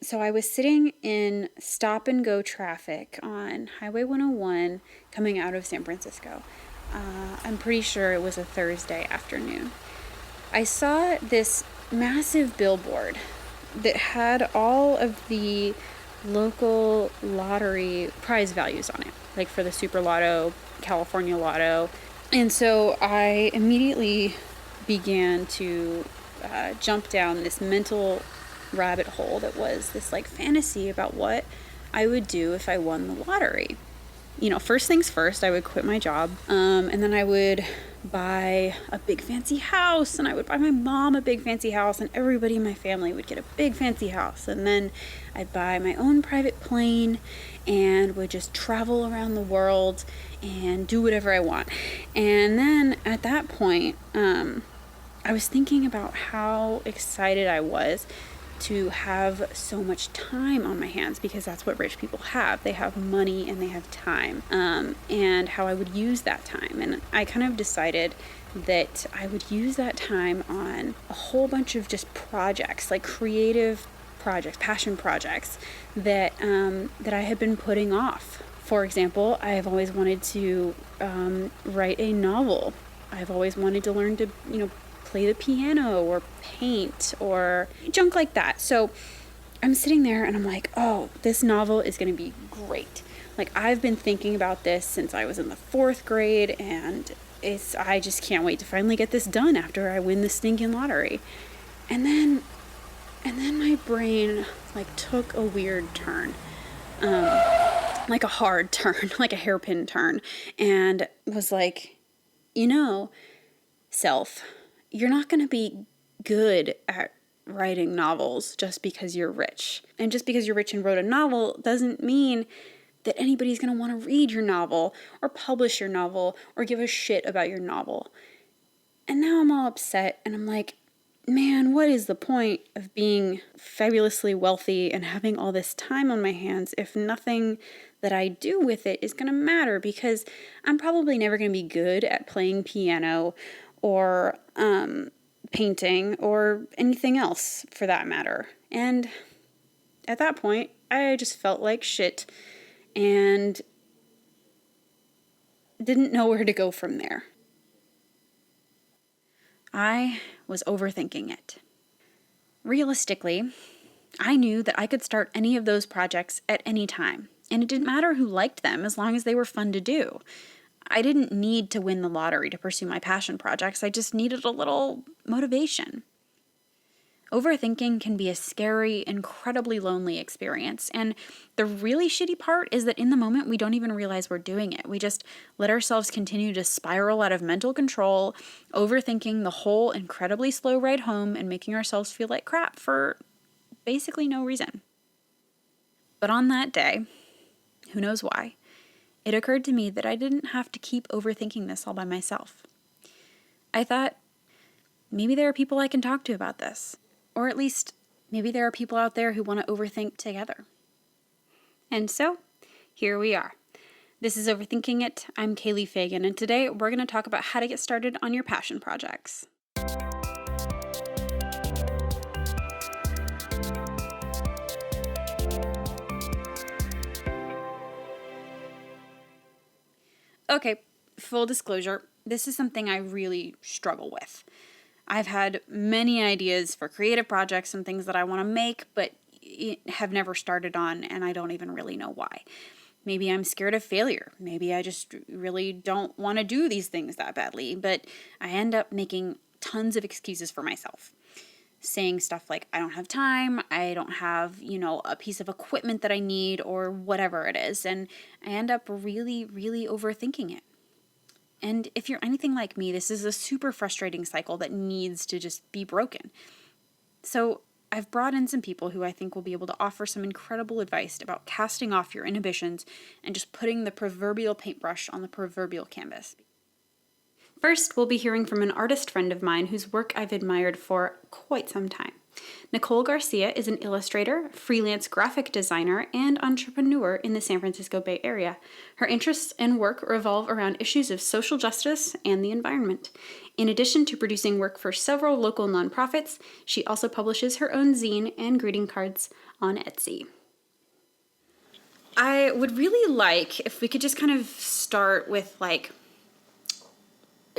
So I was sitting in stop and go traffic on Highway 101 coming out of San Francisco. I'm pretty sure it was a Thursday afternoon. I saw this massive billboard that had all of the local lottery prize values on it, like for the Super Lotto, California Lotto. And so I immediately began to jump down this mental rabbit hole that was this like fantasy about what I would do if I won the lottery. First things first, I would quit my job, and then I would buy a big fancy house, and I would buy my mom a big fancy house, and everybody in my family would get a big fancy house. And then I'd buy my own private plane and would just travel around the world and do whatever I want. And then at that point, I was thinking about how excited I was to have so much time on my hands, because that's what rich people have. They have money and they have time, and how I would use that time. And I kind of decided that I would use that time on a whole bunch of just projects, like creative projects, passion projects that I had been putting off. For example, I have always wanted to write a novel. I've always wanted to learn to, play the piano or paint or junk like that. So I'm sitting there and I'm like, oh, this novel is going to be great. Like, I've been thinking about this since I was in the 4th grade, and I just can't wait to finally get this done after I win the stinking lottery. And then my brain like took a weird turn, like a hard turn, like a hairpin turn, and was like, self, you're not going to be good at writing novels just because you're rich. And just because you're rich and wrote a novel doesn't mean that anybody's going to want to read your novel or publish your novel or give a shit about your novel. And now I'm all upset, and I'm like, man, what is the point of being fabulously wealthy and having all this time on my hands if nothing that I do with it is going to matter? Because I'm probably never going to be good at playing piano or painting or anything else for that matter. And at that point, I just felt like shit and didn't know where to go from there. I was overthinking it. Realistically, I knew that I could start any of those projects at any time, and it didn't matter who liked them as long as they were fun to do. I didn't need to win the lottery to pursue my passion projects. I just needed a little motivation. Overthinking can be a scary, incredibly lonely experience. And the really shitty part is that in the moment, we don't even realize we're doing it. We just let ourselves continue to spiral out of mental control, overthinking the whole incredibly slow ride home and making ourselves feel like crap for basically no reason. But on that day, who knows why, it occurred to me that I didn't have to keep overthinking this all by myself. I thought, maybe there are people I can talk to about this. Or at least, maybe there are people out there who want to overthink together. And so, here we are. This is Overthinking It. I'm Kaylee Fagan, and today we're going to talk about how to get started on your passion projects. Okay, full disclosure, this is something I really struggle with. I've had many ideas for creative projects and things that I want to make, but have never started on, and I don't even really know why. Maybe I'm scared of failure. Maybe I just really don't want to do these things that badly, but I end up making tons of excuses for myself. Saying stuff like, I don't have time, I don't have, a piece of equipment that I need, or whatever it is, and I end up really, really overthinking it. And if you're anything like me, this is a super frustrating cycle that needs to just be broken. So I've brought in some people who I think will be able to offer some incredible advice about casting off your inhibitions and just putting the proverbial paintbrush on the proverbial canvas. First, we'll be hearing from an artist friend of mine whose work I've admired for quite some time. Nicole Garcia is an illustrator, freelance graphic designer, and entrepreneur in the San Francisco Bay Area. Her interests and work revolve around issues of social justice and the environment. In addition to producing work for several local nonprofits, she also publishes her own zine and greeting cards on Etsy. I would really like if we could just kind of start with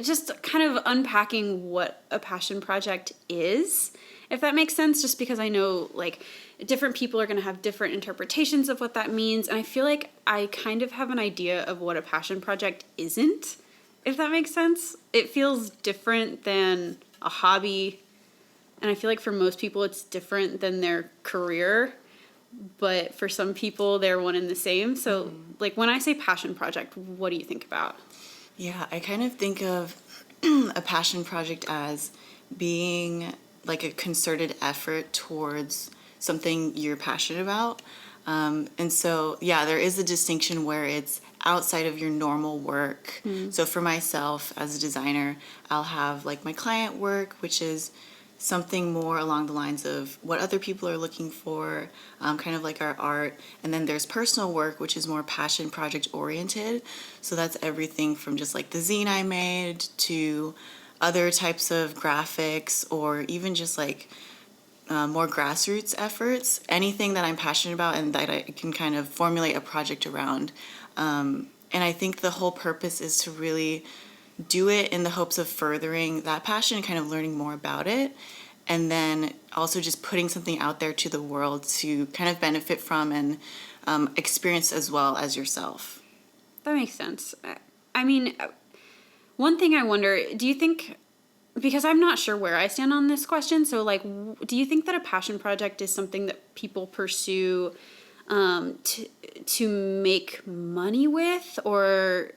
just kind of unpacking what a passion project is, if that makes sense, just because I know different people are going to have different interpretations of what that means. And I feel like I kind of have an idea of what a passion project isn't, if that makes sense. It feels different than a hobby. And I feel like for most people it's different than their career. But for some people they're one and the same. So when I say passion project, what do you think about? Yeah, I kind of think of a passion project as being like a concerted effort towards something you're passionate about. And so, yeah, there is a distinction where it's outside of your normal work. So for myself as a designer, I'll have my client work, which is something more along the lines of what other people are looking for, kind of like our art. And then there's personal work, which is more passion project oriented. So that's everything from just the zine I made to other types of graphics, or even just more grassroots efforts, anything that I'm passionate about and that I can kind of formulate a project around. And I think the whole purpose is to really do it in the hopes of furthering that passion and kind of learning more about it. And then also just putting something out there to the world to kind of benefit from and experience as well as yourself. That makes sense. I mean, one thing I wonder, do you think, because I'm not sure where I stand on this question, so do you think that a passion project is something that people pursue to make money with, or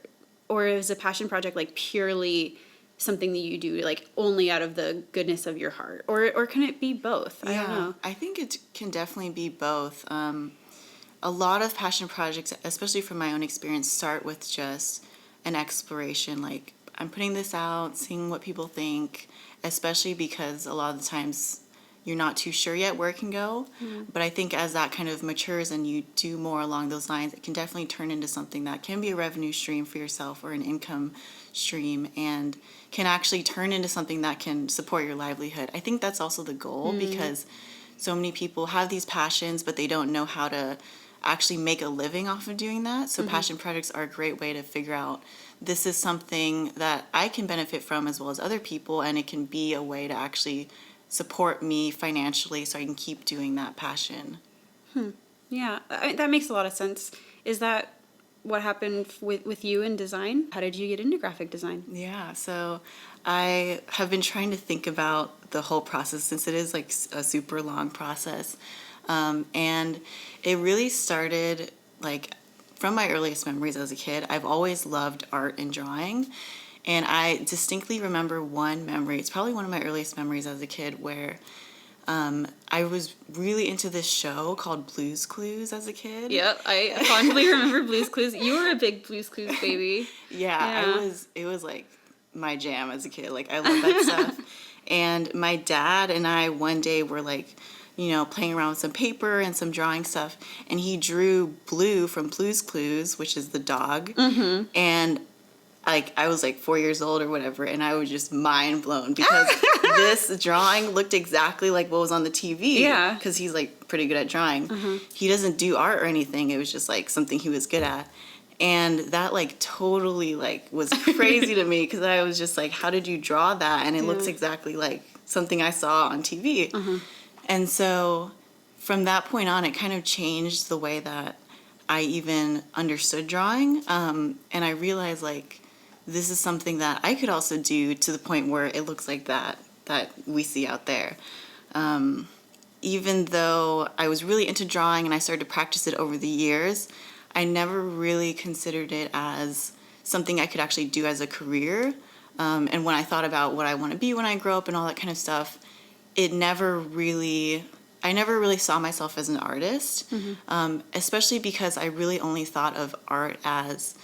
is a passion project purely something that you do only out of the goodness of your heart, or can it be both? I don't know. I think it can definitely be both. A lot of passion projects, especially from my own experience, start with just an exploration, I'm putting this out, seeing what people think, especially because a lot of the times you're not too sure yet where it can go. But I think as that kind of matures and you do more along those lines, it can definitely turn into something that can be a revenue stream for yourself or an income stream, and can actually turn into something that can support your livelihood. I think that's also the goal, because so many people have these passions, but they don't know how to actually make a living off of doing that. So passion projects are a great way to figure out, this is something that I can benefit from as well as other people, and it can be a way to actually support me financially so I can keep doing that passion. Yeah, that makes a lot of sense. Is that what happened with you in design? How did you get into graphic design? Yeah, so I have been trying to think about the whole process, since it is a super long process. And it really started from my earliest memories as a kid. I've always loved art and drawing. And I distinctly remember one memory, it's probably one of my earliest memories as a kid, where I was really into this show called Blue's Clues as a kid. Yep, I fondly remember Blue's Clues. You were a big Blue's Clues baby. Yeah, it was my jam as a kid. I love that stuff. And my dad and I one day were playing around with some paper and some drawing stuff, and he drew Blue from Blue's Clues, which is the dog. And I was 4 years old or whatever, and I was just mind blown because this drawing looked exactly like what was on the TV. Yeah. Because he's pretty good at drawing. He doesn't do art or anything. It was just something he was good at. And that totally was crazy to me, because I was just how did you draw that? And it looks exactly like something I saw on TV. And so from that point on, it kind of changed the way that I even understood drawing. And I realized this is something that I could also do to the point where it looks like that we see out there. Even though I was really into drawing and I started to practice it over the years, I never really considered it as something I could actually do as a career. And when I thought about what I want to be when I grow up and all that kind of stuff, I never really saw myself as an artist, especially because I really only thought of art as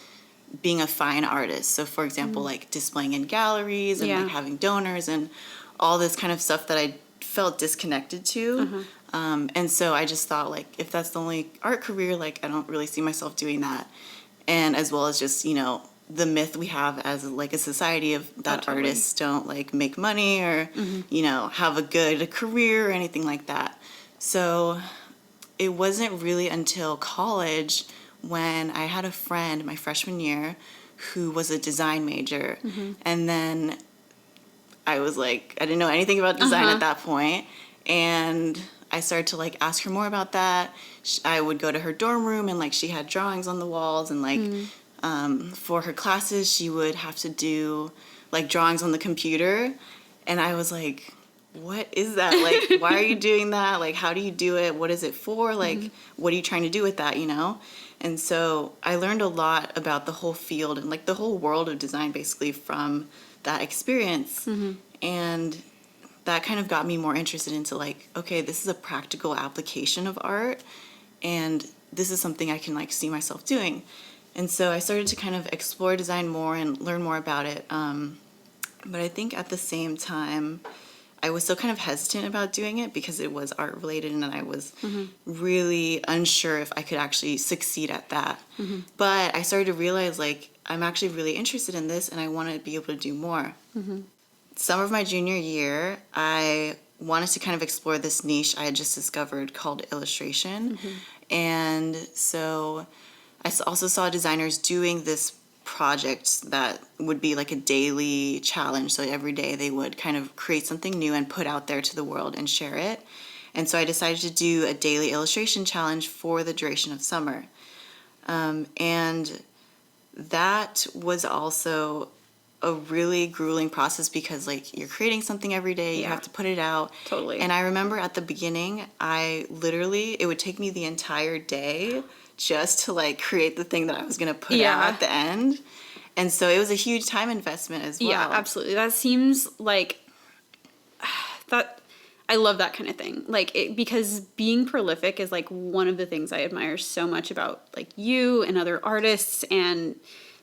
being a fine artist. So for example, displaying in galleries and having donors and all this kind of stuff that I felt disconnected to. And so I just thought, like, if that's the only art career, like, I don't really see myself doing that. And as well as just, you know, the myth we have as like a society of that totally. artists don't like make money or, you know, have a good career or anything like that. So it wasn't really until college when I had a friend my freshman year who was a design major. And then I was like, I didn't know anything about design at that point. And I started to like ask her more about that. I would go to her dorm room and like she had drawings on the walls and like for her classes she would have to do like drawings on the computer. And I was like, what is that? Like, why are you doing that? Like, how do you do it? What is it for? Like, what are you trying to do with that, you know? And so I learned a lot about the whole field and like the whole world of design basically from that experience. And that kind of got me more interested into like, okay, this is a practical application of art and this is something I can like see myself doing. And so I started to kind of explore design more and learn more about it. But I think at the same time, I was still kind of hesitant about doing it because it was art related and I was really unsure if I could actually succeed at that. But I started to realize like I'm actually really interested in this and I want to be able to do more. Summer of my junior year, I wanted to kind of explore this niche I had just discovered called illustration. And so I also saw designers doing this project that would be like a daily challenge. So every day they would kind of create something new and put out there to the world and share it. And so I decided to do a daily illustration challenge for the duration of summer. And that was also a really grueling process because like you're creating something every day, you have to put it out. Totally. And I remember at the beginning, it would take me the entire day just to like create the thing that I was going to put out at the end. And so it was a huge time investment as well. Yeah, absolutely. That seems like that. I love that kind of thing. Like because being prolific is like one of the things I admire so much about like you and other artists and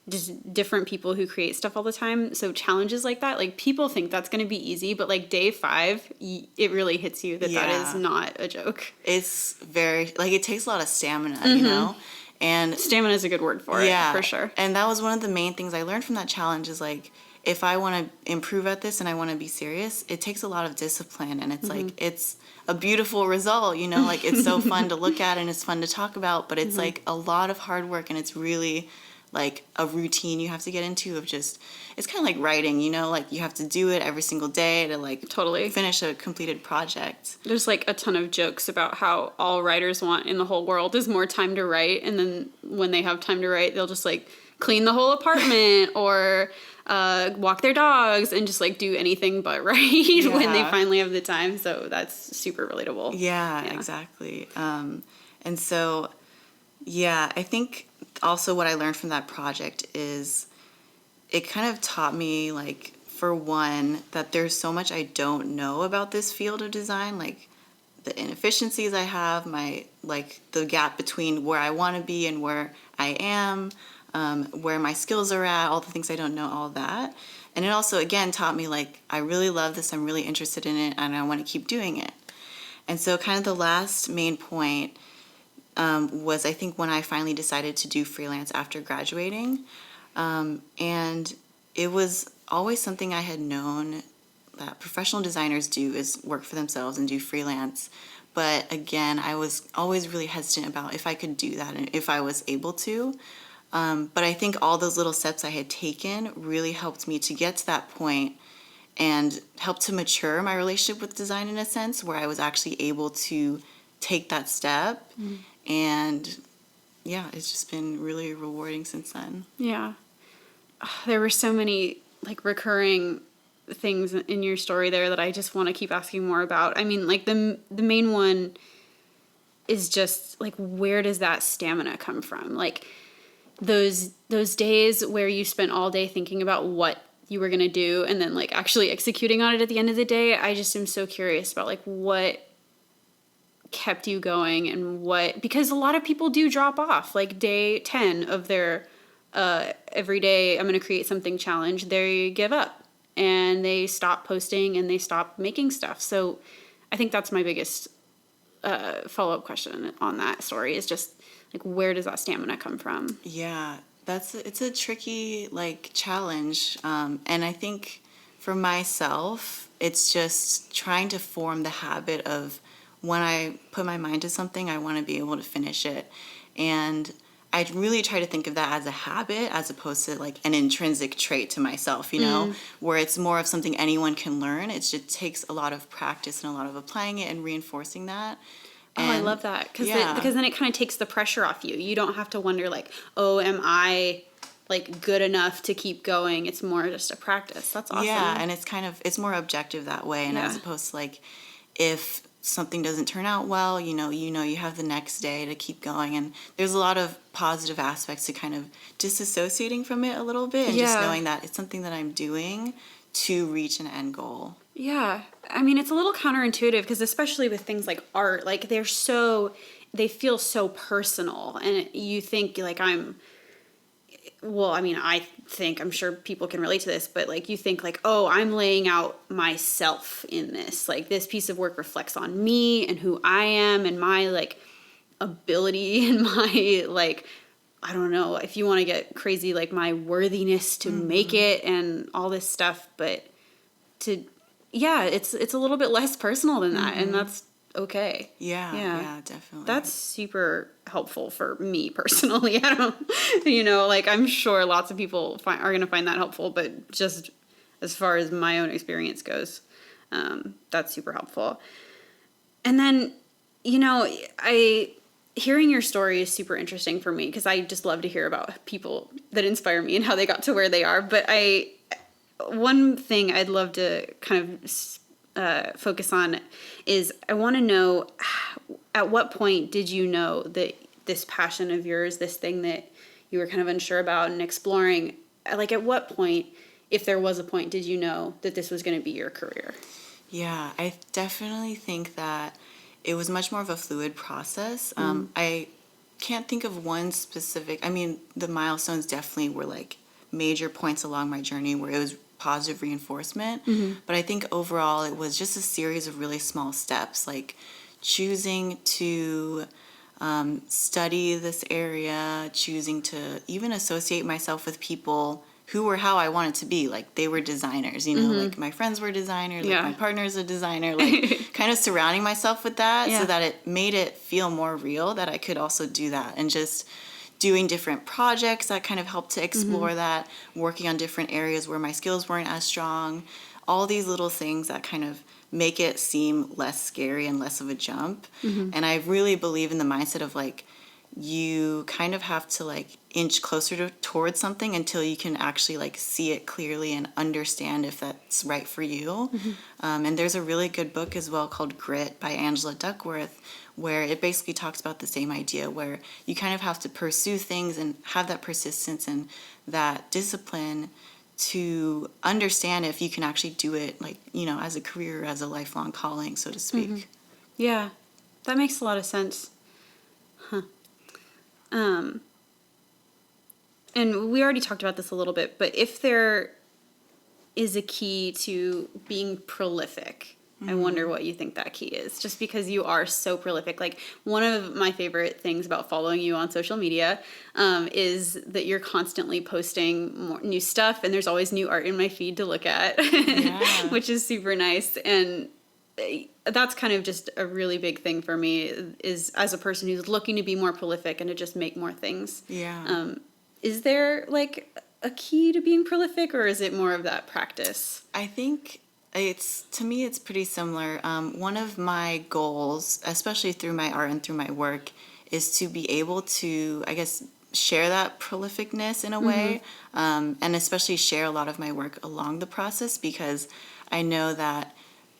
just different people who create stuff all the time. So challenges like that, like people think that's going to be easy, but like day 5, it really hits you that that is not a joke. It's very, like it takes a lot of stamina, you know? And stamina is a good word for it, for sure. And that was one of the main things I learned from that challenge is like, if I want to improve at this and I want to be serious, it takes a lot of discipline and it's like, it's a beautiful result, you know, like it's so fun to look at and it's fun to talk about, but it's like a lot of hard work and it's really like a routine you have to get into of just, it's kind of like writing, you know, like you have to do it every single day to like finish a completed project. There's like a ton of jokes about how all writers want in the whole world is more time to write. And then when they have time to write, they'll just like clean the whole apartment or walk their dogs and just like do anything but write when they finally have the time. So that's super relatable. Yeah. Exactly. And so, I think also what I learned from that project is it kind of taught me, like, for one, that there's so much I don't know about this field of design, like the inefficiencies I have, like the gap between where I want to be and where I am, where my skills are at, all the things I don't know, all that. And it also, again, taught me, like, I really love this, I'm really interested in it, and I want to keep doing it. And so kind of the last main point was I think when I finally decided to do freelance after graduating. And it was always something I had known that professional designers do is work for themselves and do freelance. But again, I was always really hesitant about if I could do that and if I was able to. But I think all those little steps I had taken really helped me to get to that point and helped to mature my relationship with design in a sense where I was actually able to take that step. And it's just been really rewarding since then. Yeah. There were so many like recurring things in your story there that I just want to keep asking more about. I mean, like the main one is just like, where does that stamina come from? Like those days where you spent all day thinking about what you were going to do and then like actually executing on it at the end of the day. I just am so curious about like what kept you going and because a lot of people do drop off like day 10 of their every day I'm going to create something challenge. They give up and they stop posting and they stop making stuff. So I think that's my biggest follow-up question on that story is just like, where does that stamina come from? Yeah, it's a tricky like challenge, and I think for myself, it's just trying to form the habit of when I put my mind to something, I want to be able to finish it, and I really try to think of that as a habit as opposed to like an intrinsic trait to myself, where it's more of something anyone can learn. It just takes a lot of practice and a lot of applying it and reinforcing that. Oh, I And love that yeah. because then it kind of takes the pressure off you. You don't have to wonder like, oh, am I like good enough to keep going? It's more just a practice. That's awesome. Yeah, and it's more objective that way, and Yeah. as opposed to like if something doesn't turn out well, you have the next day to keep going, and there's a lot of positive aspects to kind of disassociating from it a little bit and just Yeah. knowing that it's something that I'm doing to reach an end goal. Yeah. I mean, it's a little counterintuitive because especially with things like art, like they feel so personal and you think like I'm sure people can relate to this, but like you think like, oh, I'm laying out myself in this. Like this piece of work reflects on me and who I am and my like ability and my like, I don't know, if you want to get crazy, like my worthiness to make it and all this stuff, but it's a little bit less personal than that, and that's okay. Yeah, definitely. That's super helpful for me personally. I don't, like I'm sure lots of people are going to find that helpful, but just as far as my own experience goes, that's super helpful. And then, hearing your story is super interesting for me because I just love to hear about people that inspire me and how they got to where they are. But one thing I'd love to kind of focus on is I want to know at what point did you know that this passion of yours, this thing that you were kind of unsure about and exploring, like at what point, if there was a point, did you know that this was going to be your career? Yeah, I definitely think that it was much more of a fluid process. I can't think of one specific, the milestones definitely were like major points along my journey where it was positive reinforcement. But I think overall it was just a series of really small steps, like choosing to study this area, choosing to even associate myself with people who were how I wanted to be. Like they were designers, like my friends were designers, like my partner's a designer, like kind of surrounding myself with that so that it made it feel more real that I could also do that, and just doing different projects that kind of helped to explore that, working on different areas where my skills weren't as strong, all these little things that kind of make it seem less scary and less of a jump. And I really believe in the mindset of like, you kind of have to like inch closer towards something until you can actually like see it clearly and understand if that's right for you. And there's a really good book as well called Grit by Angela Duckworth, where it basically talks about the same idea, where you kind of have to pursue things and have that persistence and that discipline to understand if you can actually do it, like, as a career, as a lifelong calling, so to speak. Yeah, that makes a lot of sense. And we already talked about this a little bit, but if there is a key to being prolific, I wonder what you think that key is, just because you are so prolific. Like one of my favorite things about following you on social media is that you're constantly posting more new stuff, and there's always new art in my feed to look at, which is super nice. And that's kind of just a really big thing for me, is as a person who's looking to be more prolific and to just make more things. Yeah. Is there like a key to being prolific, or is it more of that practice? I think to me, it's pretty similar. One of my goals, especially through my art and through my work, is to be able to, I guess, share that prolificness in a way, and especially share a lot of my work along the process, because I know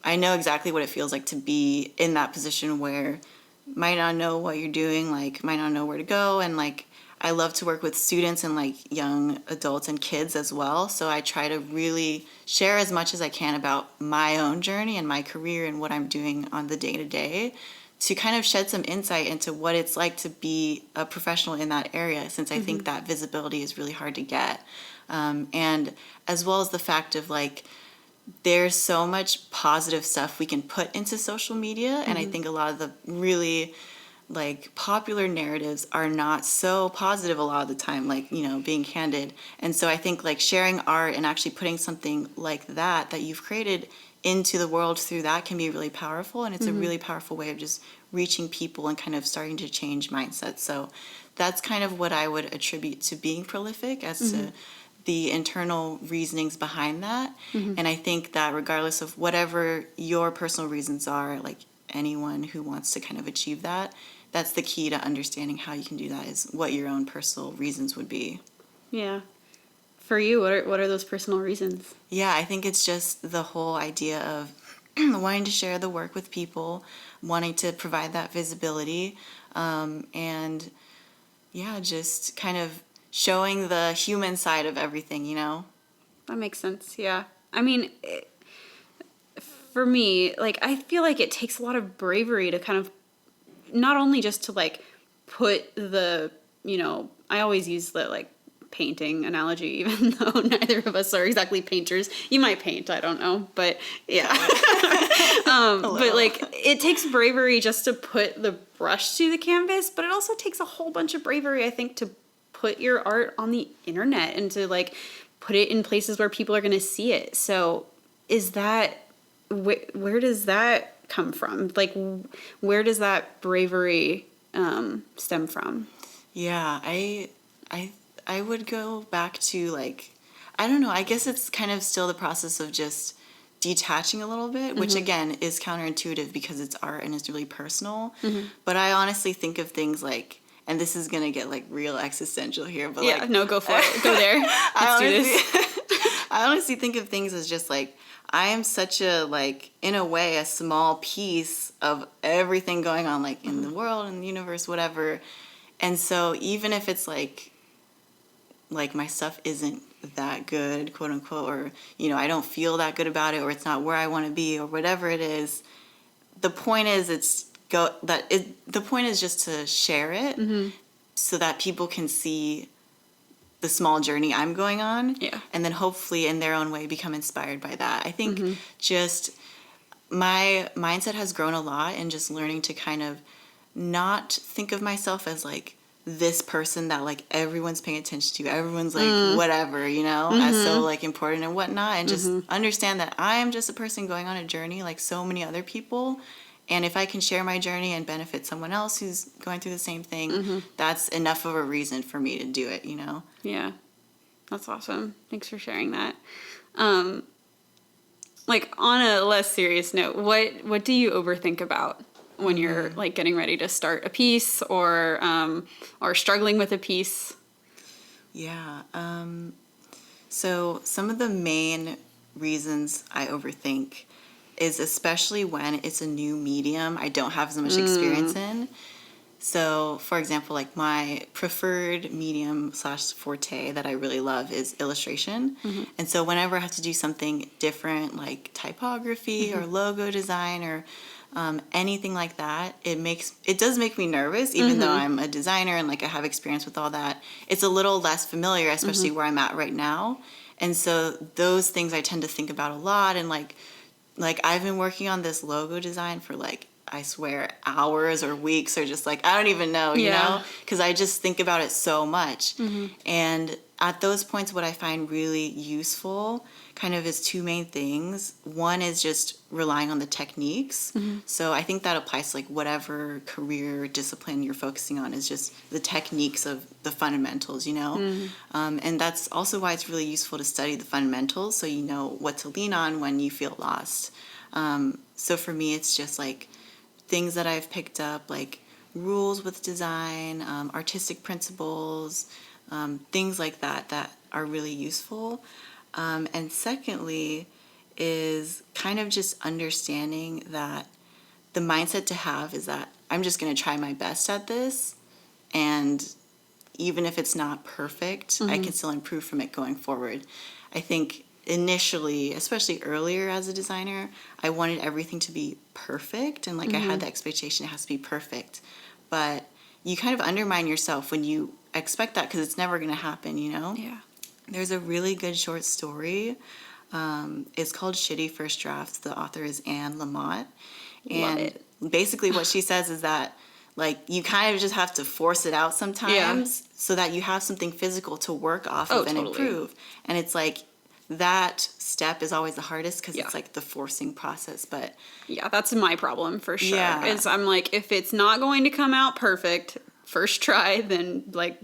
exactly what it feels like to be in that position where might not know what you're doing, like might not know where to go, and like I love to work with students and like young adults and kids as well. So I try to really share as much as I can about my own journey and my career and what I'm doing on the day-to-day to kind of shed some insight into what it's like to be a professional in that area, since I think that visibility is really hard to get. And as well as the fact of like, there's so much positive stuff we can put into social media, and I think a lot of the really like popular narratives are not so positive a lot of the time, like, you know, being candid. And so I think like sharing art and actually putting something like that you've created into the world through that can be really powerful, and it's a really powerful way of just reaching people and kind of starting to change mindsets. So that's kind of what I would attribute to being prolific, as to the internal reasonings behind that. And I think that regardless of whatever your personal reasons are, like anyone who wants to kind of achieve that, that's the key to understanding how you can do that, is what your own personal reasons would be. Yeah. For you, what are those personal reasons? Yeah, I think it's just the whole idea of wanting to share the work with people, wanting to provide that visibility, and yeah, just kind of showing the human side of everything, you know? That makes sense. Yeah. I mean, for me, like, I feel like it takes a lot of bravery to kind of not only just to like put the, you know, I always use the like painting analogy, even though neither of us are exactly painters. You might paint, I don't know, but yeah. But like, it takes bravery just to put the brush to the canvas, but it also takes a whole bunch of bravery, I think, to put your art on the internet and to like put it in places where people are going to see it. So is that, where does that come from? Like, where does that bravery stem from? Yeah, I would go back to like, I don't know, I guess it's kind of still the process of just detaching a little bit, which again is counterintuitive because it's art and it's really personal. But I honestly think of things like, and this is gonna get like real existential here, but Yeah, like, no, go for it. Go there. Let's do this. I honestly think of things as just like, I am such a, like, in a way, a small piece of everything going on, like, in the world, in the universe, whatever. And so even if it's like my stuff isn't that good, quote unquote, or, you know, I don't feel that good about it, or it's not where I want to be, or whatever it is, the point is the point is just to share it so that people can see the small journey I'm going on. Yeah. And then hopefully in their own way become inspired by that. I think just my mindset has grown a lot in just learning to kind of not think of myself as like this person that like everyone's paying attention to, everyone's like whatever, you know, as so like important and whatnot, and just understand that I am just a person going on a journey like so many other people. And if I can share my journey and benefit someone else who's going through the same thing, that's enough of a reason for me to do it, you know? Yeah. That's awesome. Thanks for sharing that. Like, on a less serious note, what do you overthink about when you're like getting ready to start a piece or struggling with a piece? Yeah. So some of the main reasons I overthink is especially when it's a new medium I don't have as much experience in. So, for example, like my preferred medium / forte that I really love is illustration. And so whenever I have to do something different, like typography or logo design or anything like that, it does make me nervous, even though I'm a designer and like I have experience with all that. It's a little less familiar, especially where I'm at right now. And so those things I tend to think about a lot. And like I've been working on this logo design for like, I swear, hours or weeks, or just like, I don't even know, you know, because I just think about it so much. And at those points, what I find really useful kind of is two main things. One is just relying on the techniques. So I think that applies to like whatever career discipline you're focusing on, is just the techniques of the fundamentals, you know? And that's also why it's really useful to study the fundamentals, so you know what to lean on when you feel lost. So for me, it's just like things that I've picked up, like rules with design, artistic principles, things like that are really useful. And secondly is kind of just understanding that the mindset to have is that I'm just going to try my best at this, and even if it's not perfect, I can still improve from it going forward. I think initially, especially earlier as a designer, I wanted everything to be perfect, and like I had the expectation it has to be perfect. But you kind of undermine yourself when you expect that, because it's never going to happen, you know? Yeah. There's a really good short story It's called Shitty First Drafts. The author is Anne Lamott. Love And it. basically what she says is that, like, you kind of just have to force it out sometimes so that you have something physical to work off of and totally. improve. And it's like that step is always the hardest because Yeah. it's like the forcing process. But Yeah, that's my problem for sure. Yeah. Is I'm like, if it's not going to come out perfect first try, then like,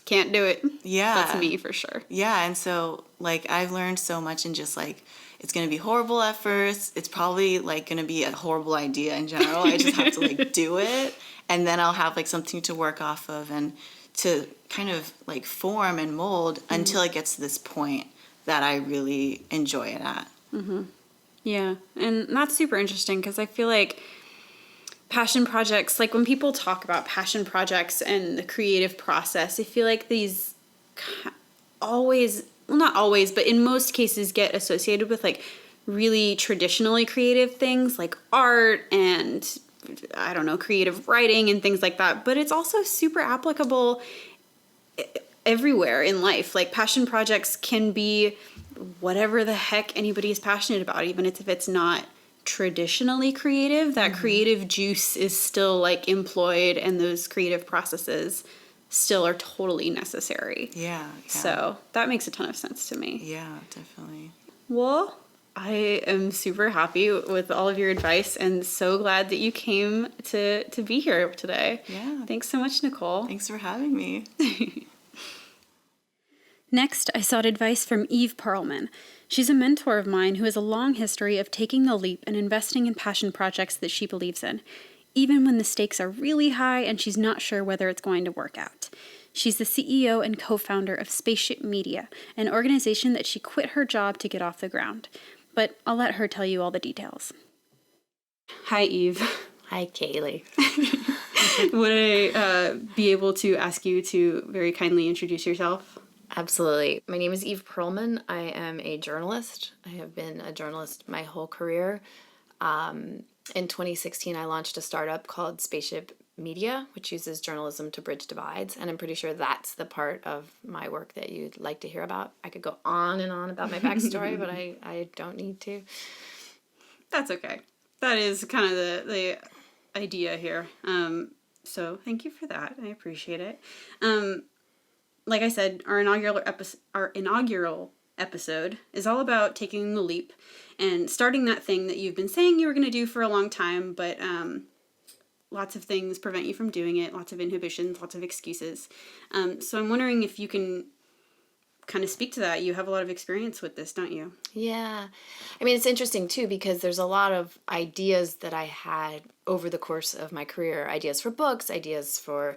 can't do it. yeah, That's me for sure. Yeah, and so like I've learned so much in just like it's gonna be horrible at first. It's probably like gonna be a horrible idea in general. I just have to like do it, and then I'll have like something to work off of and to kind of like form and mold until it gets to this point that I really enjoy it at. Yeah, and that's super interesting because I feel like passion projects, like when people talk about passion projects and the creative process, I feel like these always, well, not always, but in most cases get associated with like really traditionally creative things like art and I don't know, creative writing and things like that. But it's also super applicable everywhere in life. Like passion projects can be whatever the heck anybody is passionate about, even if it's not traditionally creative. That creative juice is still like employed, and those creative processes still are totally necessary. Yeah. So that makes a ton of sense to me. Yeah, definitely. Well, I am super happy with all of your advice and so glad that you came to be here today. Yeah. Thanks so much, Nicole. Thanks for having me. Next, I sought advice from Eve Perlman. She's a mentor of mine who has a long history of taking the leap and investing in passion projects that she believes in, even when the stakes are really high and she's not sure whether it's going to work out. She's the CEO and co-founder of Spaceship Media, an organization that she quit her job to get off the ground. But I'll let her tell you all the details. Hi, Eve. Hi, Kaylee. Would I be able to ask you to very kindly introduce yourself? Absolutely. My name is Eve Perlman. I am a journalist. I have been a journalist my whole career. In 2016, I launched a startup called Spaceship Media, which uses journalism to bridge divides. And I'm pretty sure that's the part of my work that you'd like to hear about. I could go on and on about my backstory, but I don't need to. That's okay. That is kind of the idea here. So thank you for that. I appreciate it. Like I said, our inaugural episode is all about taking the leap and starting that thing that you've been saying you were going to do for a long time, but lots of things prevent you from doing it, lots of inhibitions, lots of excuses. So I'm wondering if you can kind of speak to that. You have a lot of experience with this, don't you? Yeah. I mean, it's interesting, too, because there's a lot of ideas that I had over the course of my career, ideas for books, ideas for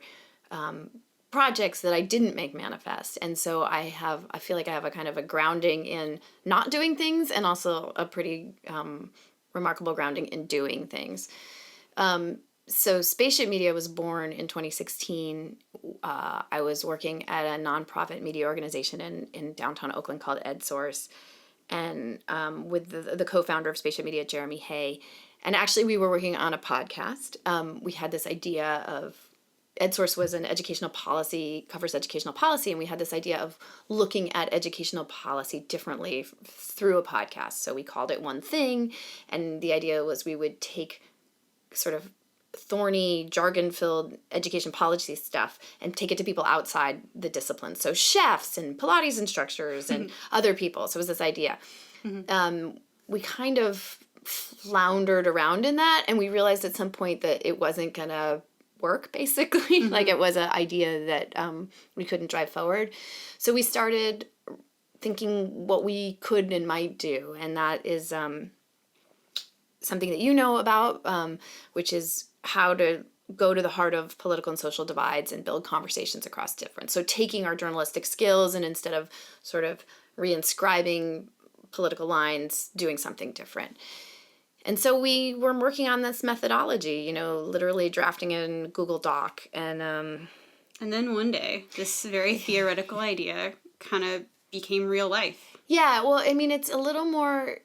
projects that I didn't make manifest. And so I feel like I have a kind of a grounding in not doing things and also a pretty remarkable grounding in doing things. So Spaceship Media was born in 2016. I was working at a nonprofit media organization in downtown Oakland called EdSource, and with the co-founder of Spaceship Media, Jeremy Hay. And actually, we were working on a podcast. We had this idea of EdSource was an educational policy, covers educational policy, and we had this idea of looking at educational policy differently through a podcast. So we called it One Thing, and the idea was we would take sort of thorny, jargon-filled education policy stuff and take it to people outside the discipline. So chefs and Pilates instructors and other people. So it was this idea. We kind of floundered around in that, and we realized at some point that it wasn't going to work, basically. Like it was an idea that we couldn't drive forward. So we started thinking what we could and might do, and that is something that you know about, which is how to go to the heart of political and social divides and build conversations across difference. So taking our journalistic skills and instead of sort of reinscribing political lines, doing something different. And so we were working on this methodology, literally drafting in Google Doc. And then one day, this very theoretical idea kind of became real life. Yeah, well, I mean, it's a little more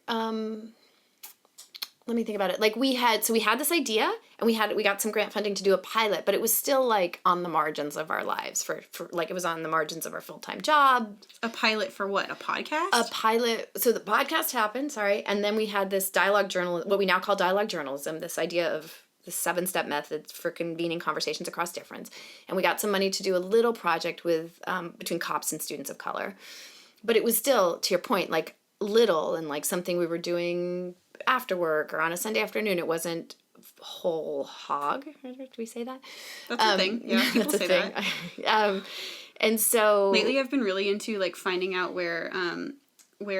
let me think about it. Like we had this idea, and we got some grant funding to do a pilot, but it was still like on the margins of our lives for like, it was on the margins of our full-time job. A pilot for what? A podcast? A pilot. So the podcast happened, sorry. And then we had this dialogue journal, what we now call dialogue journalism, this idea of the 7-step method for convening conversations across difference. And we got some money to do a little project with, between cops and students of color. But it was still, to your point, like little, and like something we were doing after work or on a Sunday afternoon. It wasn't whole hog. Do we say that? That's a thing. Yeah, people that's say a thing. that. And so Lately I've been really into like finding out where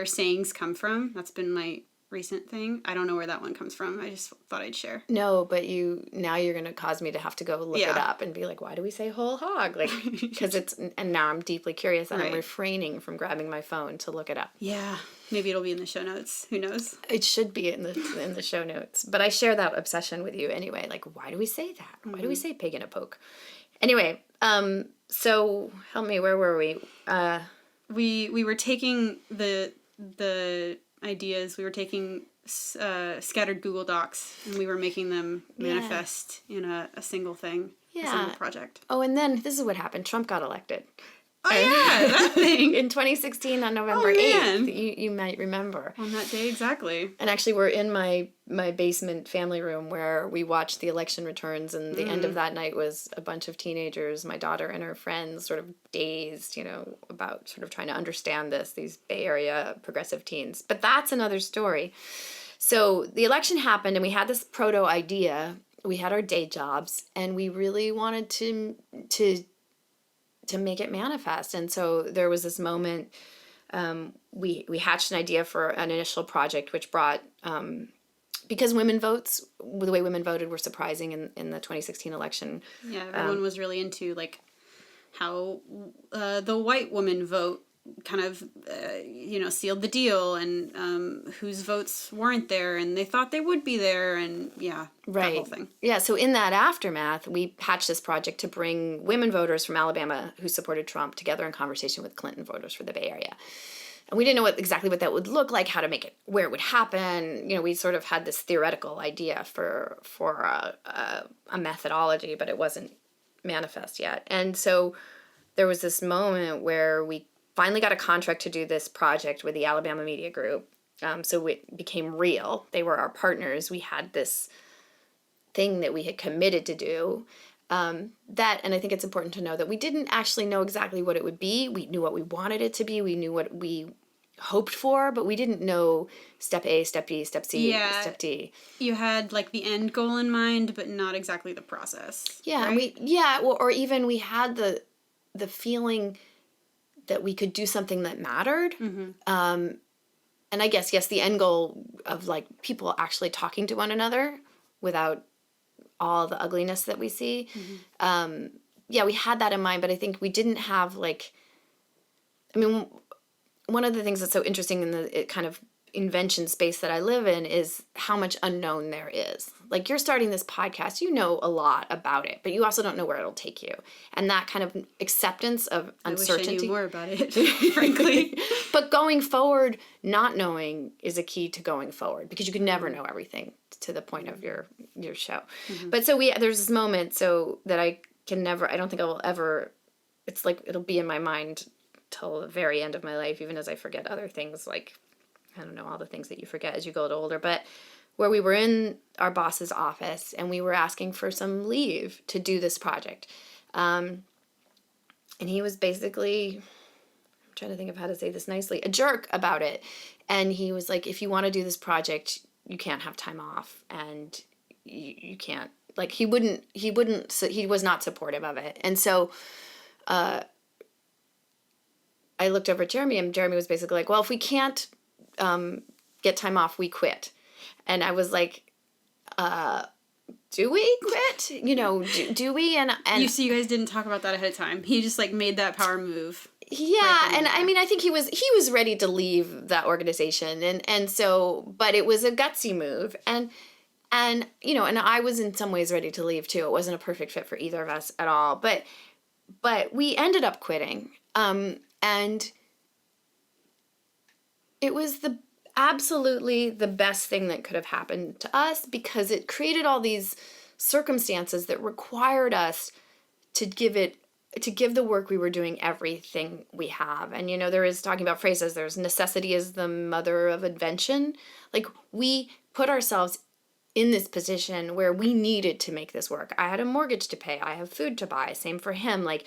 sayings come from. That's been my recent thing. I don't know where that one comes from. I just thought I'd share. no, but now you're going to cause me to have to go look it Yeah. up and be like, why do we say whole hog? Like, because and now I'm deeply curious, and I'm Right. refraining from grabbing my phone to look it up. Yeah. Maybe it'll be in the show notes. Who knows? It should be in the show notes, but I share that obsession with you anyway. Like, why do we say that? Why do we say pig in a poke? Anyway, so help me. Where were we? We were taking the ideas. We were taking scattered Google Docs, and we were making them manifest in a single thing. A Yeah. single project. Oh, and then this is what happened. Trump got elected. Oh yeah, that thing. In 2016 on November man. 8th. You might remember. On that day exactly. And actually, we're in my basement family room where we watched the election returns, and the end of that night was a bunch of teenagers, my daughter and her friends, sort of dazed, about sort of trying to understand these Bay Area progressive teens. But that's another story. So the election happened, and we had this proto idea. We had our day jobs, and we really wanted to make it manifest. And so there was this moment, we hatched an idea for an initial project, which brought, because women votes, the way women voted were surprising in the 2016 election. Yeah, everyone was really into like how the white woman vote kind of sealed the deal, and whose votes weren't there, and they thought they would be there, and that whole thing. Yeah, so in that aftermath, we hatched this project to bring women voters from Alabama who supported Trump together in conversation with Clinton voters for the Bay Area. And we didn't know exactly what that would look like, how to make it, where it would happen. We sort of had this theoretical idea for a methodology, but it wasn't manifest yet. And so there was this moment where we finally got a contract to do this project with the Alabama Media Group. So it became real. They were our partners. We had this thing that we had committed to do. And I think it's important to know that we didn't actually know exactly what it would be. We knew what we wanted it to be. We knew what we hoped for, but we didn't know step A, step B, step C, step D. You had like the end goal in mind, but not exactly the process. Yeah, right? or even we had the feeling that we could do something that mattered. Mm-hmm. And I guess, yes, the end goal of like people actually talking to one another without all the ugliness that we see. Mm-hmm. We had that in mind, but I think we didn't have one of the things that's so interesting in the kind of invention space that I live in is how much unknown there is. Like, you're starting this podcast, you know a lot about it, but you also don't know where it'll take you. And that kind of acceptance of uncertainty. I wish I knew more about it, frankly. But going forward, not knowing is a key to going forward, because you can never know everything to the point of your show. Mm-hmm. But so there's this moment so that I don't think I will ever, it's like it'll be in my mind till the very end of my life, even as I forget other things, like, I don't know, all the things that you forget as you get older, but where we were in our boss's office and we were asking for some leave to do this project. And he was basically, I'm trying to think of how to say this nicely, a jerk about it. And he was like, if you want to do this project, you can't have time off, and you can't, like, he was not supportive of it. And so, I looked over at Jeremy, and Jeremy was basically like, well, if we can't get time off, we quit. And I was like, do we quit? Do we? And you guys didn't talk about that ahead of time. He just like made that power move. Yeah, and I mean, I think he was ready to leave that organization, and so, but it was a gutsy move, and and I was in some ways ready to leave too. It wasn't a perfect fit for either of us at all, but we ended up quitting, and it was the absolutely the best thing that could have happened to us, because it created all these circumstances that required us to give the work we were doing everything we have. And there is talking about phrases, there's necessity is the mother of invention. Like, we put ourselves in this position where we needed to make this work. I had a mortgage to pay, I have food to buy, same for him. Like,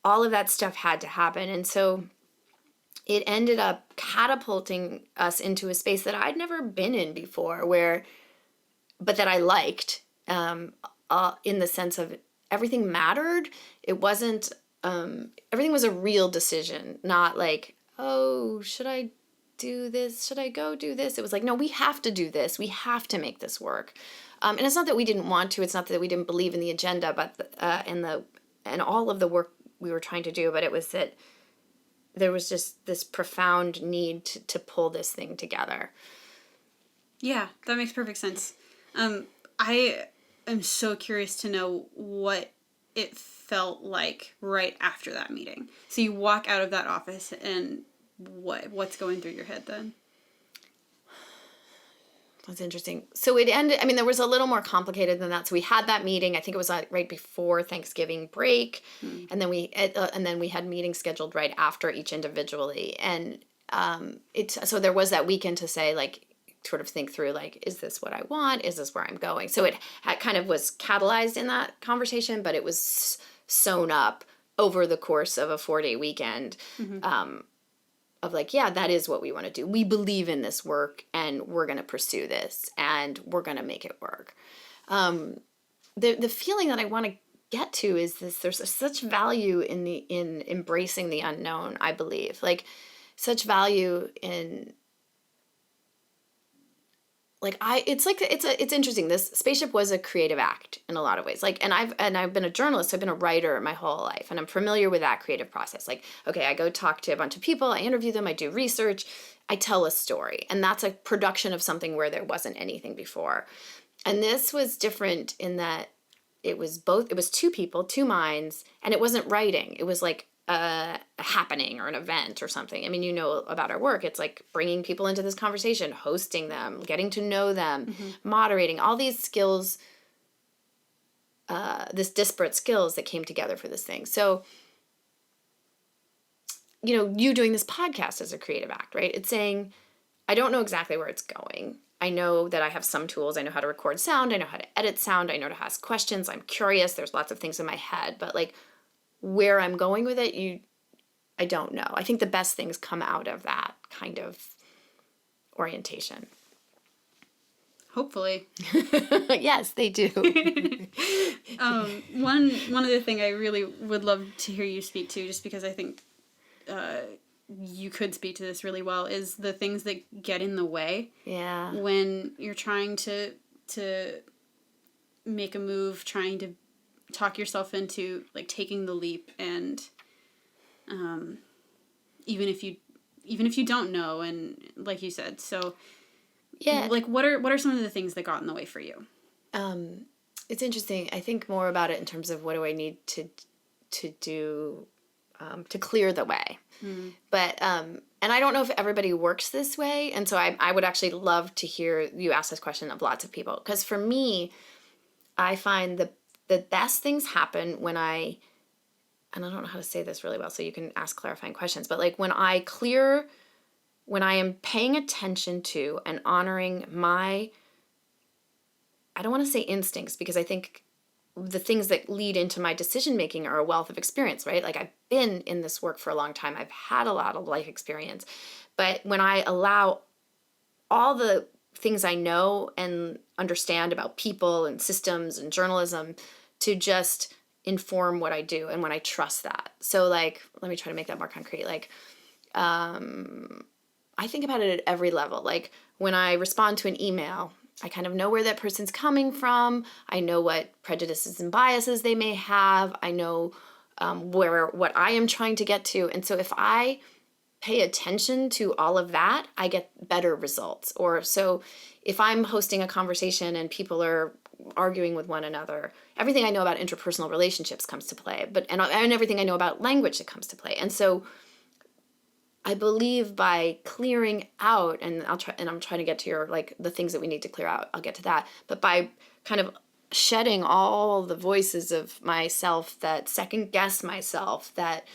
all of that stuff had to happen. And so it ended up catapulting us into a space that I'd never been in before, but that I liked, in the sense of everything mattered. It wasn't, everything was a real decision, not like, oh, should I do this? Should I go do this? It was like, no, we have to do this. We have to make this work. And it's not that we didn't want to. It's not that we didn't believe in the agenda, but and all of the work we were trying to do. But it was that there was just this profound need to pull this thing together. Yeah, that makes perfect sense. I am so curious to know what it felt like right after that meeting. So you walk out of that office, and what's going through your head then? That's interesting. So it ended, I mean, there was a little more complicated than that. So we had that meeting, I think it was right before Thanksgiving break. And then we had meetings scheduled right after each individually. And so there was that weekend to say, like, sort of think through, like, is this what I want? Is this where I'm going? So it kind of was catalyzed in that conversation, but it was sewn up over the course of a 4-day weekend. Of like, yeah, that is what we want to do. We believe in this work, and we're going to pursue this, and we're going to make it work. The feeling that I want to get to is this: there's such value in embracing the unknown. I believe, like, such value in, like, it's interesting. This spaceship was a creative act in a lot of ways. Like, and I've been a journalist. I've been a writer my whole life, and I'm familiar with that creative process. Like, okay, I go talk to a bunch of people, I interview them, I do research, I tell a story, and that's a production of something where there wasn't anything before. And this was different in that it was two people, two minds, and it wasn't writing. It was like a happening or an event or something. I mean, about our work. It's like bringing people into this conversation, hosting them, getting to know them, moderating, all these skills, this disparate skills that came together for this thing. So, you doing this podcast is a creative act, right? It's saying, I don't know exactly where it's going. I know that I have some tools. I know how to record sound. I know how to edit sound. I know how to ask questions. I'm curious. There's lots of things in my head, but, like, where I'm going with it, I don't know. I think the best things come out of that kind of orientation. Hopefully. Yes, they do. One other thing I really would love to hear you speak to, just because I think you could speak to this really well, is the things that get in the way. Yeah. When you're trying to make a move, trying to talk yourself into, like, taking the leap, and even if you don't know, and like you said, so yeah, like, what are some of the things that got in the way for you? It's interesting. I think more about it in terms of what do I need to do to clear the way. But and I don't know if everybody works this way, and so I would actually love to hear you ask this question of lots of people, because for me, I find the best things happen when and I don't know how to say this really well, so you can ask clarifying questions, but, like, when I am paying attention to and honoring my, I don't want to say instincts, because I think the things that lead into my decision making are a wealth of experience, right? Like, I've been in this work for a long time. I've had a lot of life experience. But when I allow all the things I know and understand about people and systems and journalism to just inform what I do, and when I trust that. So, like, let me try to make that more concrete. Like, I think about it at every level. Like, when I respond to an email, I kind of know where that person's coming from. I know what prejudices and biases they may have. I know what I am trying to get to. And so if I pay attention to all of that, I get better results. Or so if I'm hosting a conversation and people are arguing with one another, everything I know about interpersonal relationships comes to play, and everything I know about language that comes to play. And so I believe by clearing out, and I'm trying to get to your, like, the things that we need to clear out. I'll get to that. But by kind of shedding all the voices of myself that second guess myself, that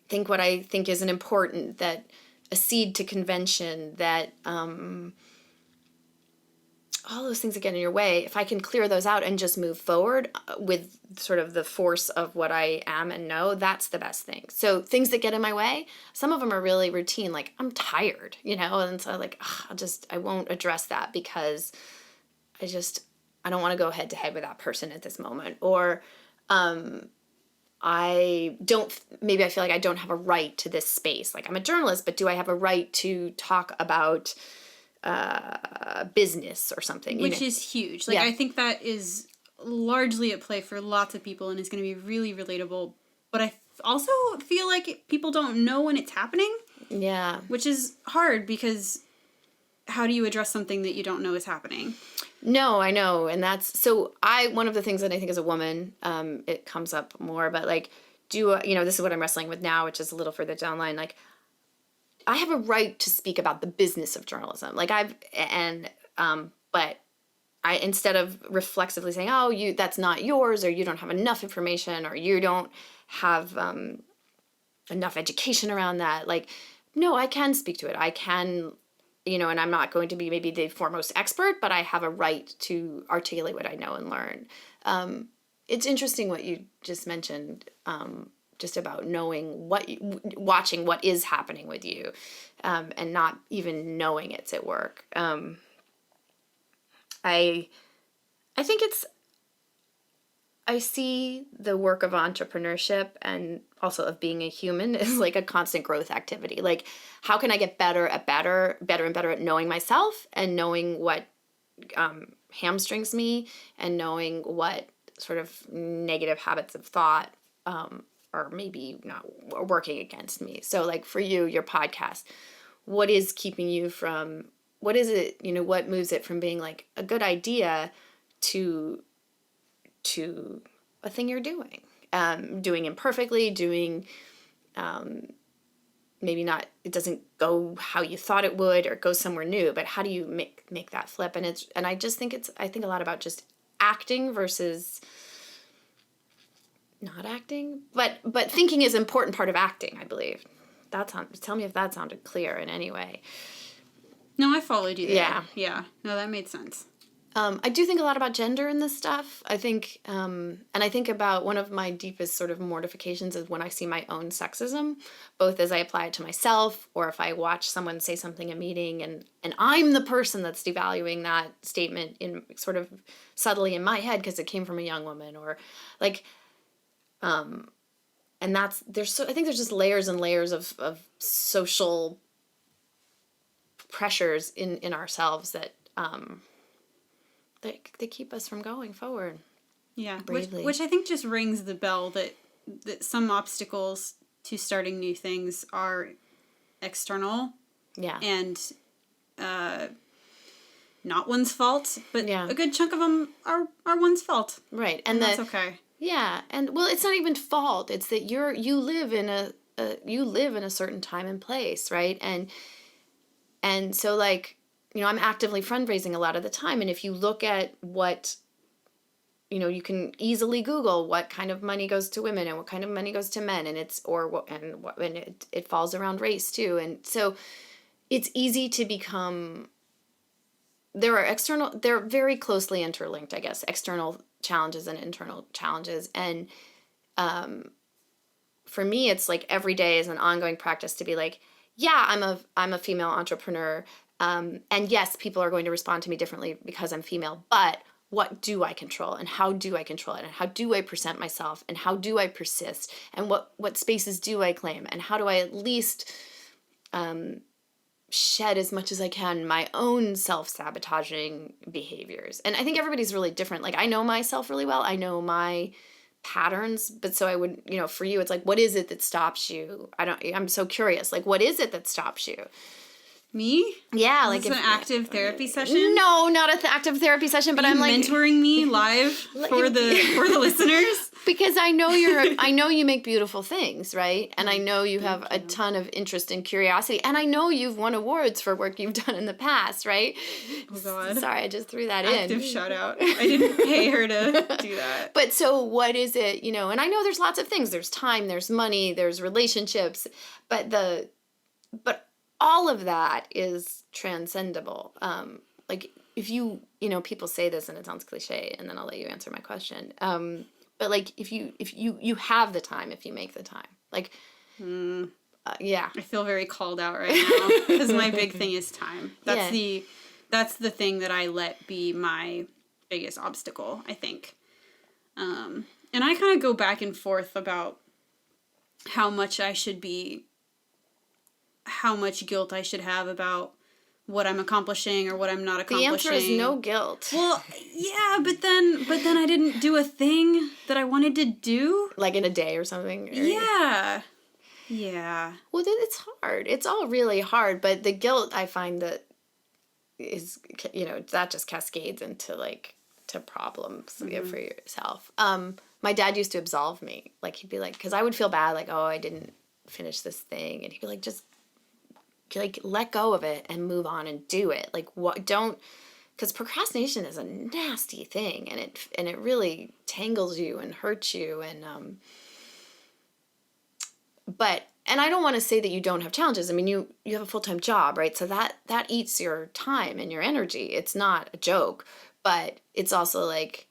think what I think isn't important, that accede to convention, that all those things that get in your way, if I can clear those out and just move forward with sort of the force of what I am and know, that's the best thing. So things that get in my way, some of them are really routine, like I'm tired, and so like, I won't address that because I don't want to go head to head with that person at this moment. Or maybe I feel like I don't have a right to this space. Like I'm a journalist, but do I have a right to talk about business or something? Which is huge. Like, Yeah. I think that is largely at play for lots of people and is going to be really relatable. But I also feel like people don't know when it's happening. Yeah. Which is hard because how do you address something that you don't know is happening? No, I know. And one of the things that I think as a woman, it comes up more, but like, this is what I'm wrestling with now, which is a little further down the line. Like, I have a right to speak about the business of journalism. Like but I, instead of reflexively saying, oh, that's not yours, or you don't have enough information, or you don't have enough education around that. Like, no, I can speak to it. I can, and I'm not going to be maybe the foremost expert, but I have a right to articulate what I know and learn. It's interesting what you just mentioned, just about knowing watching what is happening with you, and not even knowing it's at work. I think I see the work of entrepreneurship and also of being a human as like a constant growth activity. Like, how can I get better and better at knowing myself and knowing what hamstrings me and knowing what sort of negative habits of thought are maybe not working against me. So like for you, your podcast, what is keeping you from, what is it, what moves it from being like a good idea to a thing you're doing imperfectly, maybe not, it doesn't go how you thought it would or go somewhere new, but how do you make that flip? And I just think I think a lot about just acting versus not acting, but thinking is an important part of acting, I believe. Tell me if that sounded clear in any way. No, I followed you there. Yeah. Yeah. No, that made sense. I do think a lot about gender in this stuff. I think, and I think about one of my deepest sort of mortifications is when I see my own sexism, both as I apply it to myself or if I watch someone say something in a meeting and I'm the person that's devaluing that statement in sort of subtly in my head because it came from a young woman, or like, and I think there's just layers and layers of social pressures in ourselves that, they keep us from going forward. Yeah, bravely. which I think just rings the bell that some obstacles to starting new things are external. Yeah. And not one's fault, but Yeah. a good chunk of them are one's fault. Right. And that's okay. Yeah, and well, it's not even fault. It's that you live in a certain time and place, right? And so like, I'm actively fundraising a lot of the time. And if you look at what, you can easily Google what kind of money goes to women and what kind of money goes to men, and it falls around race too. And so it's easy to become, they're very closely interlinked, I guess, external challenges and internal challenges. And for me, it's like every day is an ongoing practice to be like, yeah, I'm a female entrepreneur. And yes, people are going to respond to me differently because I'm female, but what do I control and how do I control it? And how do I present myself and how do I persist? And what spaces do I claim? And how do I at least shed as much as I can my own self-sabotaging behaviors? And I think everybody's really different. Like, I know myself really well. I know my patterns, but so I would, for you, it's like, what is it that stops you? I'm so curious. Like, what is it that stops you? Me? Yeah, Is like this an active therapy session? No, not an active therapy session, but I'm like mentoring me live for the listeners. Because I know you make beautiful things, right? And I know you have a ton of interest and curiosity. And I know you've won awards for work you've done in the past, right? Oh, God. Sorry, I just threw that Active in. shout out. I didn't pay her to do that. But so what is it, and I know there's lots of things. There's time, there's money, there's relationships, but all of that is transcendable. Like if people say this and it sounds cliche, and then I'll let you answer my question. But like if you have the time, if you make the time, like, yeah. I feel very called out right now because my big thing is time. That's the thing that I let be my biggest obstacle, I think. And I kind of go back and forth about how much guilt I should have about what I'm accomplishing or what I'm not accomplishing. The answer is no guilt. Well, yeah, but then I didn't do a thing that I wanted to do. Like in a day or something? Yeah. Yeah. Well, then it's hard. It's all really hard, but the guilt, I find that is, that just cascades into to problems for yourself. My dad used to absolve me. Like, he'd be like, because I would feel bad, like, oh, I didn't finish this thing. And he'd be like, just let go of it and move on and do it. Like, because procrastination is a nasty thing, and it really tangles you and hurts you. And and I don't want to say that you don't have challenges. I mean, you have a full-time job, right? So that eats your time and your energy. It's not a joke, but it's also like,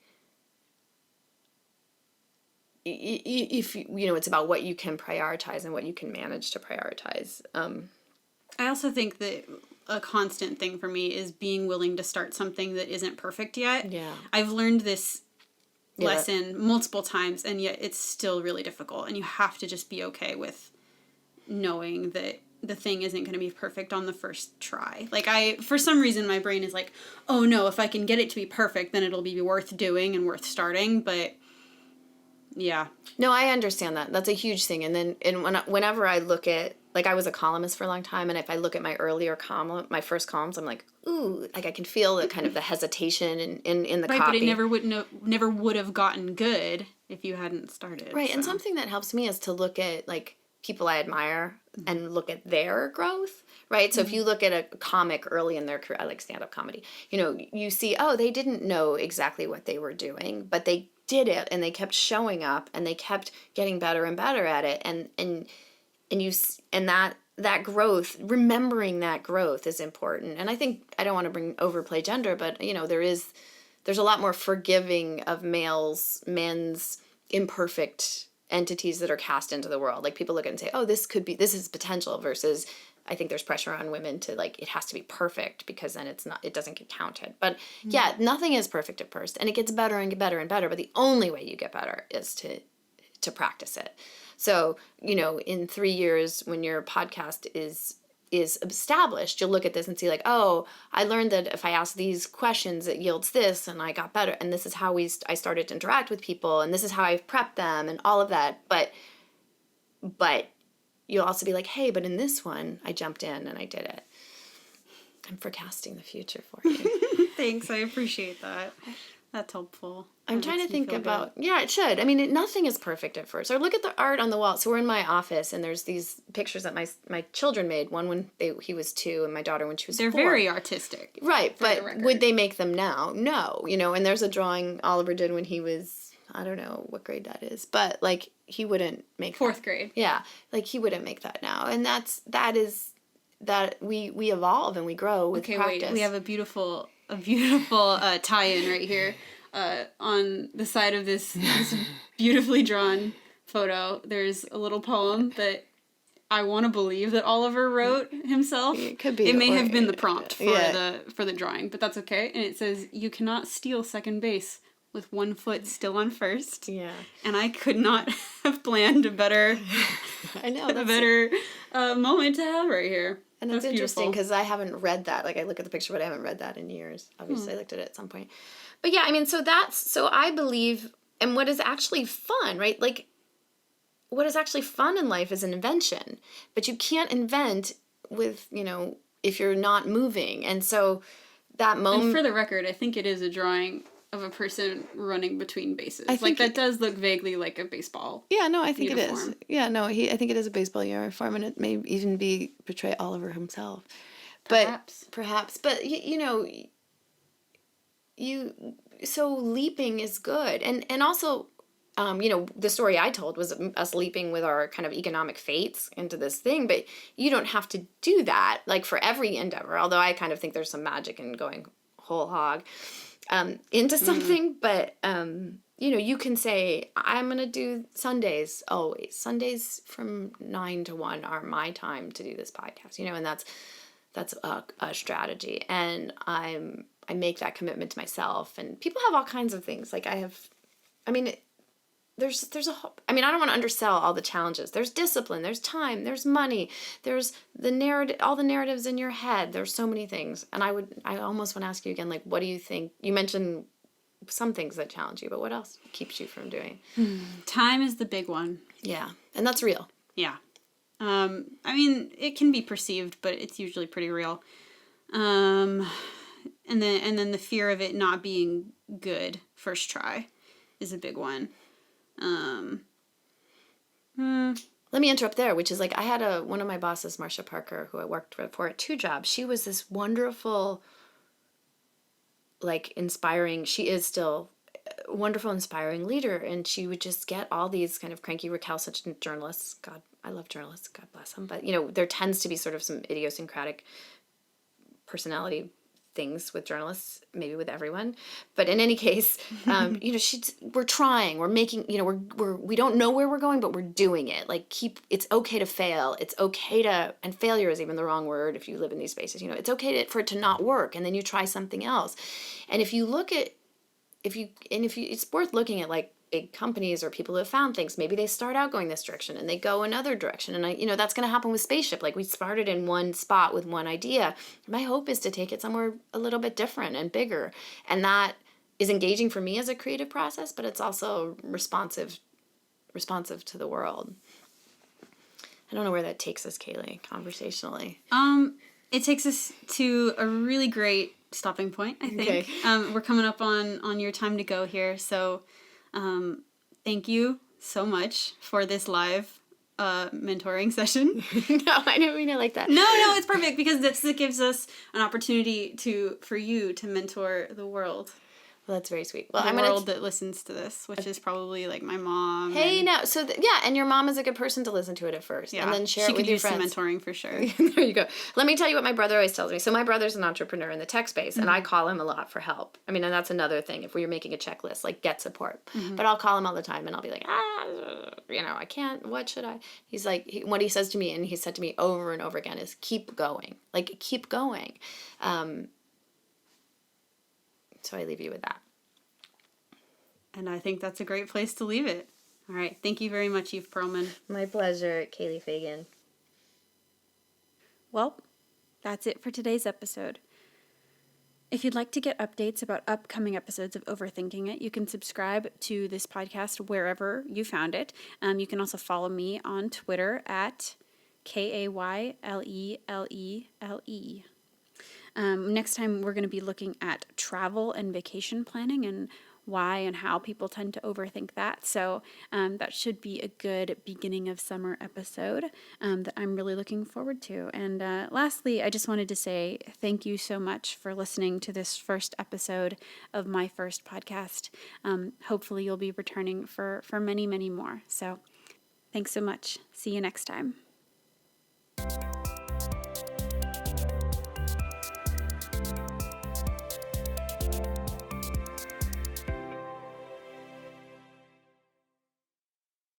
if it's about what you can prioritize and what you can manage to prioritize. I also think that a constant thing for me is being willing to start something that isn't perfect yet. Yeah. I've learned this lesson multiple times, and yet it's still really difficult. And you have to just be okay with knowing that the thing isn't going to be perfect on the first try. Like, for some reason, my brain is like, oh no, if I can get it to be perfect, then it'll be worth doing and worth starting. But yeah. No, I understand that. That's a huge thing. And then whenever I look at, like, I was a columnist for a long time, and if I look at my earlier my first columns, I'm like, ooh, like I can feel the kind of the hesitation in the right, copy. But it never would have gotten good if you hadn't started. Right, so. And something that helps me is to look at, like, people I admire and look at their growth, right? So if you look at a comic early in their career, I like stand-up comedy, you see, oh, they didn't know exactly what they were doing, but they did it, and they kept showing up, and they kept getting better and better at it, and that growth, remembering that growth is important. And I think, I don't want to overplay gender, but there's a lot more forgiving of men's imperfect entities that are cast into the world. Like, people look at it and say, oh, this is potential, versus I think there's pressure on women to, like, it has to be perfect, because then it doesn't get counted. But yeah, nothing is perfect at first, and it gets better and better and better, but the only way you get better is to practice it. So, in 3 years, when your podcast is established, you'll look at this and see, like, oh, I learned that if I ask these questions, it yields this, and I got better, and this is how I started to interact with people, and this is how I prepped them, and all of that. But you'll also be like, hey, but in this one, I jumped in and I did it. I'm forecasting the future for you. Thanks, I appreciate that. That's helpful. I'm trying to think about, it should. I mean, nothing is perfect at first. Or look at the art on the wall. So we're in my office, and there's these pictures that my children made. One when he was 2, and my daughter when she was 4. They're very artistic. Right, but would they make them now? No. And there's a drawing Oliver did when he was, I don't know what grade that is, but, like, he wouldn't make 4th grade. Yeah, like, he wouldn't make that now. And that we evolve and we grow with practice. Wait, we have a beautiful tie-in right here. On the side of this beautifully drawn photo, there's a little poem that I want to believe that Oliver wrote himself. It could be. It may have been the prompt for the drawing, but that's okay. And it says, "You cannot steal second base with one foot still on first." Yeah. And I could not have planned a better, I know, moment to have right here. And that's interesting, because I haven't read that. Like, I look at the picture, but I haven't read that in years. Obviously, I looked at it at some point. But yeah, I mean, so I believe, and what is actually fun, right? Like, what is actually fun in life is an invention. But you can't invent with, if you're not moving. And so that moment. And for the record, I think it is a drawing of a person running between bases. I think that does look vaguely like a baseball. Yeah, no, I think it is. uniform. Yeah, no, I think it is a baseball uniform, and it may even portray Oliver himself. But Perhaps. But so leaping is good, and also, the story I told was us leaping with our kind of economic fates into this thing, but you don't have to do that like for every endeavor. Although I kind of think there's some magic in going whole hog into something, but you can say, I'm gonna do Sundays always. Sundays from 9 to 1 are my time to do this podcast, and that's a strategy, and I make that commitment to myself. And people have all kinds of things. Like there's I don't want to undersell all the challenges. There's discipline, there's time, there's money, there's the narrative, all the narratives in your head. There's so many things. And I almost want to ask you again, like, what do you think? You mentioned some things that challenge you, but what else keeps you from doing? Time is the big one. Yeah. And that's real. Yeah. It can be perceived, but it's usually pretty real. And then the fear of it not being good first try is a big one. Let me interrupt there, which is like, I had one of my bosses, Marcia Parker, who I worked for at 2 jobs. She was this wonderful, like, inspiring, she is still a wonderful, inspiring leader. And she would just get all these kind of cranky, recalcitrant journalists. God, I love journalists, God bless them. But, there tends to be sort of some idiosyncratic personality things with journalists, maybe with everyone, but in any case, we're trying, we're making, we don't know where we're going, but we're doing it. Like, it's okay to fail. It's okay and failure is even the wrong word if you live in these spaces. It's okay for it to not work, and then you try something else. And if you look at, it's worth looking at, like, big companies or people who have found things. Maybe they start out going this direction and they go another direction. And that's going to happen with Spaceship. Like, we started in one spot with one idea. My hope is to take it somewhere a little bit different and bigger. And that is engaging for me as a creative process, but it's also responsive to the world. I don't know where that takes us, Kaylee, conversationally. It takes us to a really great stopping point, I think. Okay. We're coming up on your time to go here, so thank you so much for this live mentoring session. No, I didn't mean it like that. No, it's perfect, because this gives us an opportunity for you to mentor the world. Well, that's very sweet. Well, the world that listens to this, which is probably like my mom. Hey, now, so and your mom is a good person to listen to it at first, and then share it with your friends. She could use some mentoring for sure. There you go. Let me tell you what my brother always tells me. So my brother's an entrepreneur in the tech space, and I call him a lot for help. And that's another thing. If we're making a checklist, like, get support. But I'll call him all the time, and I'll be like, I can't. What should I? He's like, what he says to me, and he said to me over and over again, is keep going. Like, keep going. So I leave you with that. And I think that's a great place to leave it. All right. Thank you very much, Eve Perlman. My pleasure, Kaylee Fagan. Well, that's it for today's episode. If you'd like to get updates about upcoming episodes of Overthinking It, you can subscribe to this podcast wherever you found it. You can also follow me on Twitter at KAYLELELE. Next time, we're going to be looking at travel and vacation planning and why and how people tend to overthink that. So that should be a good beginning of summer episode that I'm really looking forward to. And lastly, I just wanted to say thank you so much for listening to this first episode of my first podcast. Hopefully you'll be returning for many, many more. So thanks so much. See you next time.